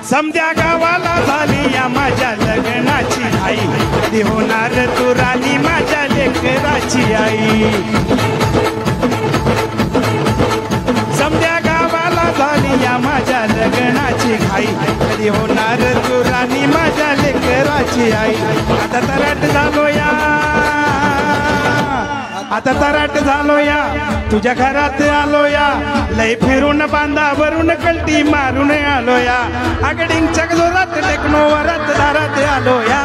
समद्या गावाला झाली या माझ्या लग्नाची आई, कधी होणार तू राणी माझ्या लेकराची आई. समद्या गावाला झाली या माझ्या लग्नाची घाई, कधी होणार तू राणी माझ्या लेकराची आई. आता तराट झालो या, आता तराट झालो या, तुझ्या घरात आलो या, लय फिरून बांधावरून कलटी मारून आलो या, आगडिंगच्या जोरात टेक्नो वरात दारात आलो या.